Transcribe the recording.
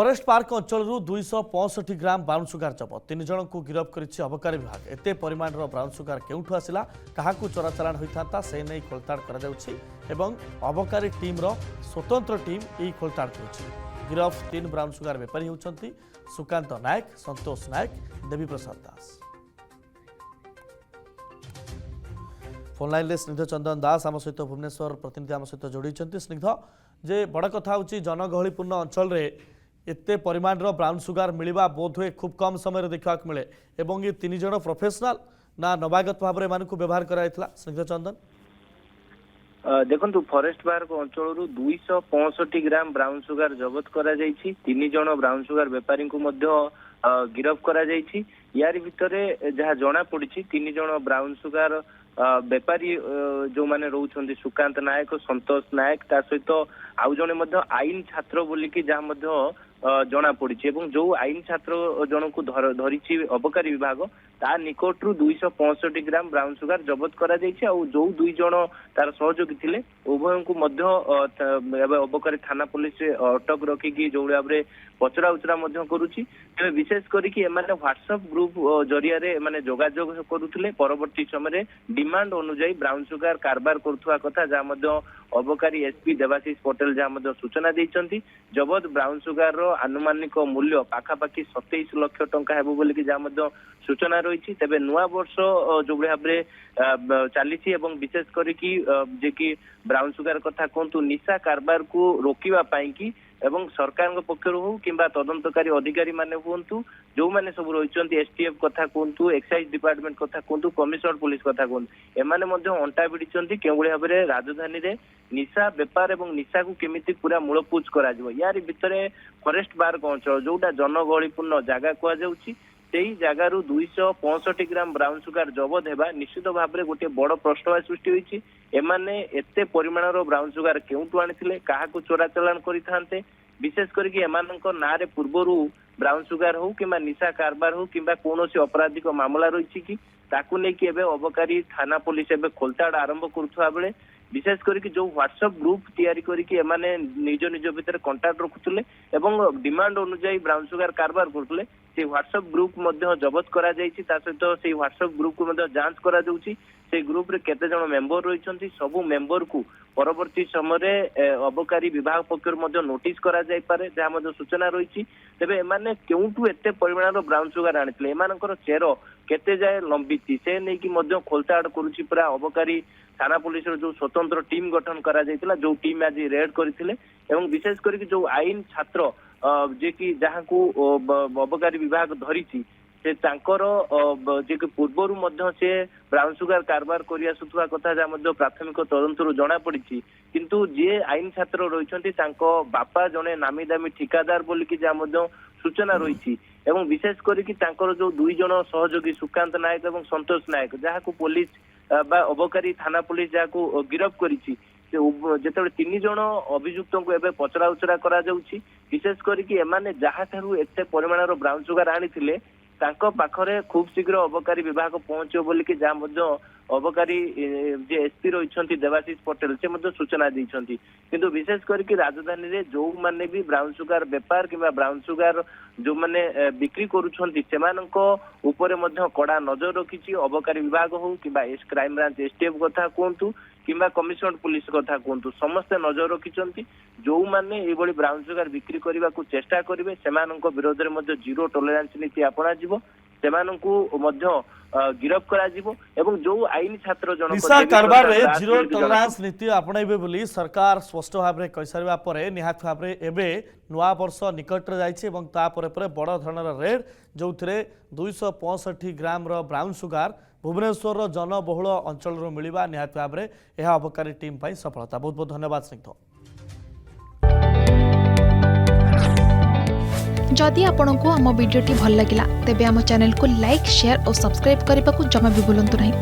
Forest park अंचल 265 gram brown sugar जबत 3 जन को गिरफ्त कर अबकारी विभाग। एते परिमाण ब्राउन सुगार केउठु आसिला क्या चोराचालाण होता से नहीं खोलताड़ कर अबकारी टीम स्वतंत्र टीम यही खोलताड़ कर गिरफ 3 ब्राउन सुगार बेपारी होती सुकांत नायक, संतोष नायक, देवी प्रसाद दास। फोन लाइन स्निग्ध चंदन दास आम सहित भुवनेश्वर प्रतिनिधि आम सहित जोड़ी। स्निग्ध जे बड़ कथा हूँ जनगहलीपूर्ण अंचल एते परिमाण ब्राउन सुगार मिलवा बोध हुए खूब कम समय देखा मिले और ये 3 जन प्रोफेशनल ना नवागत भाव में व्यवहार कराइला। स्निग्ध चंदन देखु फॉरेस्ट पार्क अंचल 265 ग्राम ब्राउन सुगार जबत करा 3 जन ब्राउन सुगार बेपारी को गिरफ करा यार भितर जहाँ जना पड़ी 3 जन ब्राउन सुगार बेपारी जो माने रोचंदी सुकांत नायक, संतोष नायक सहित आउ जने आईन छात्र बोलिकी जहाँ जना पड़ी जो आईन छात्र जन को धरी अबकारी विभाग ता निकटू 265 ग्राम ब्राउन सुगार जबत करा जो 2 जन तार सहयोगी थिले उभय को अबकारी थाना पुलिस अटक रखिकी जो भाव में पचरा उचरा करुच्ची। तेज विशेष करके व्हाट्सएप ग्रुप जरिया रे जोगाजोग करुले परवर्ती समय डिमांड अनुजाई ब्राउन सुगार कारबार करुवा कथा जहाँ अबकारी एसपी देवाशीष पटेल जहाँ सूचना देइछंती। जबत ब्राउन सुगार आनुमानिक मूल्य पाखापाखि 27 लाख टंका हेबो बोलिकी जहाँ सूचना रही। तेबे नुआ वर्ष जो भाव में चली विशेष करके जे कि ब्राउन सुगार कथा कहतु निशा कारबार को रोकवा कि एवं सरकार पक्षर हो कि तदंतकारी अधिकारी माने हूँ जो मैंने सब रही एसटीएफ कथा कहतु एक्साइज डिपार्टमेंट कथा कहतु कमिशनर पुलिस कथा कहतु एमाने अंटा भिड़ी के भाव में राजधानी रे निशा बेपार और निशा को केमिति पूरा मूलपुच करा यार भितर फॉरेस्ट पार्क अंचल जोटा जनगहलीपूर्ण जगह कहुच्छी से जगार 265 ग्राम ब्राउन सुगार जबत होगा निश्चित भाव में गोटे बड़ प्रश्न सृष्टि होती एमाने एते परिमाण ब्राउन सुगार केउठु आनिथिले काहाकू चोराचालाण करिथान्ते विशेष करके एमानंको नारे पूर्वरु ब्राउन सुगार हो कि निशा कारबार हो कि कौन अपराधिक मामला रही कि ताकू लेकिन एवं अबकारी थाना पुलिस एवं खोलताड़ आरंभ करुवा बेले विशेष करके जो व्हाट्सएप ग्रुप तैयारी करके एमाने निज निज भितर कंटाक्ट रखुले एवं डिमांड अनुजाई ब्राउन सुगार कारबार करते से व्हाट्सएप ग्रुप जबत करा सहित से व्हाट्सएप ग्रुप को जांच करा से ग्रुप रे केते जन मेंबर रही सबू मेंबर को परवर्ती समय अबकारी विभाग पक्ष नोटिस करा जाय पारे जहाँ सूचना रही। तेबे एमाने केउठु एते परिमाण ब्राउन सुगार आनिथिले एमानकर चेर केते जाय लंबिची से नहीं कि खोलताड़ करुची पूरा अबकारी थाना पुलिस जो स्वतंत्र टीम गठन करा जायतिला जो टीम आज रेड करथिले एवं विशेष करके जो आईन छात्र जे कि जहाँ को अबकारी विभाग धरी से तांकर जे कि पूर्वर से ब्राउन सुगार कारबार करिया सुथुवा कथा जहाँ प्राथमिक तदंतर जना पड़ी किंतु जे आईन छात्र रही बापा जने नामी दामी ठिकादार बोलिकी जहाँ सूचना रही एवं विशेष करके जो 2 जन सहयोगी सुकांत नायक और संतोष नायक जहाँ को पुलिस बा अबकारी थाना पुलिस जहाँ को गिरफ करिछि जिते 3 जन अभियुक्त को एवं पचरा उचरा करा विशेष करके एमाने जहाँ ठारू एते परिमाण ब्राउन सुगार आनिथिले तांको पाखरे खूब शीघ्र अबकारी विभाग पहुंचो बोलिकी जहाँ अबकारी जे एसपी रही देवाशीष पटेल से सूचना देइछंती। किंतु विशेष करके राजधानी रे जो माने भी ब्राउन सुगार बेपार कि ब्राउन सुगार जो माने बिक्री करुछंती सेमानंको ऊपर कड़ा नजर रखिछि अबकारी विभाग हो कि क्राइम ब्रांच एसटीएफ कथा कहतु कि कमिशनर पुलिस कथा कहतु समस्ते नजर रखिछंती जो माने एभली ब्राउन सुगार बिक्री करने को चेष्टा करेंगे सेमानंको विरोध में जीरो टॉलरेंस नीति अपना जीवो सेमानंकु गिरफ करा जीवो एवं जो आईन छात्र जन निशा कारबार रे जीरो टॉलरेंस नीति अपनाइबे बोली सरकार स्पष्ट भाव में कहि सारिबा परे निहात भाव में एबे नुआ वर्ष निकट रे जाइछे एवं ता परे परे बड़ धरणर रेड जोथिरे 265 ग्राम रो ब्राउन सुगार भुवनेश्वर जनबहुल अंचल रो मिलिबा निहात भाव में यह अबकारी टीम पाई सफलता। बहुत बहुत धन्यवाद स्निग्ध। जदि आपंक आम भिडी भल लगा तेब आम चैनल को लाइक, शेयर और सब्सक्राइब करने को जमा भी भूलु नहीं।